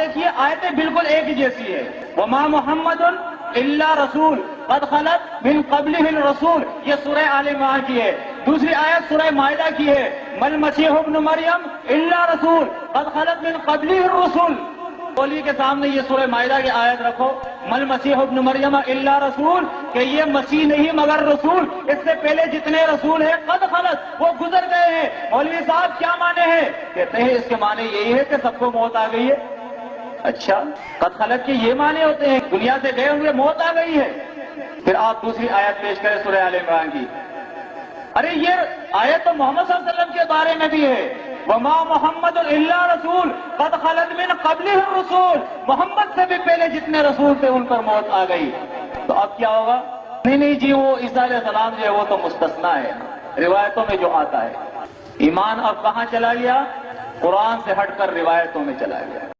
देखिए आयतें बिल्कुल एक ही जैसी है। वमा मुहम्मदुन इल्ला रसूल कद खलत मिन क़ब्लिहिर रसूल, ये सूरह आल इमरान की है। दूसरी आयत सूरह माइदा की है, मल मसीह इब्न मरियम इल्ला रसूल कद खलत मिन क़ब्लिहिर रसूल। बोली के सामने ये सूरह माइदा की आयत रखो, मल मसीह इब्न मरियम इल्ला रसूल, कि ये मसीह नहीं मगर रसूल, इससे पहले जितने रसूल हैं कद खलत, वो गुजर गए हैं। मौलवी साहब क्या माने हैं? कहते हैं इसके माने यही है कि सबको मौत आ गई है। अच्छा, कद खलत के ये माने होते हैं, दुनिया से गए होंगे, मौत आ गई है। फिर आप दूसरी आयत पेश करें सूरह आल इमरान की। अरे ये आयत तो मोहम्मद सल्लल्लाहु अलैहि वसल्लम के बारे में भी है, वमा मुहम्मद इल्ला रसूल कद खलत मिन क़ब्लिहिर रसूल, मोहम्मद से भी पहले जितने रसूल थे उन पर मौत आ गई। तो अब क्या होगा? नहीं जी, वो ईसा अलैहिस्सलाम जो है वो तो मुस्तस्ना है, रिवायतों में जो आता है। ईमान अब कहां चला गया? कुरान से हटकर रिवायतों में चला गया।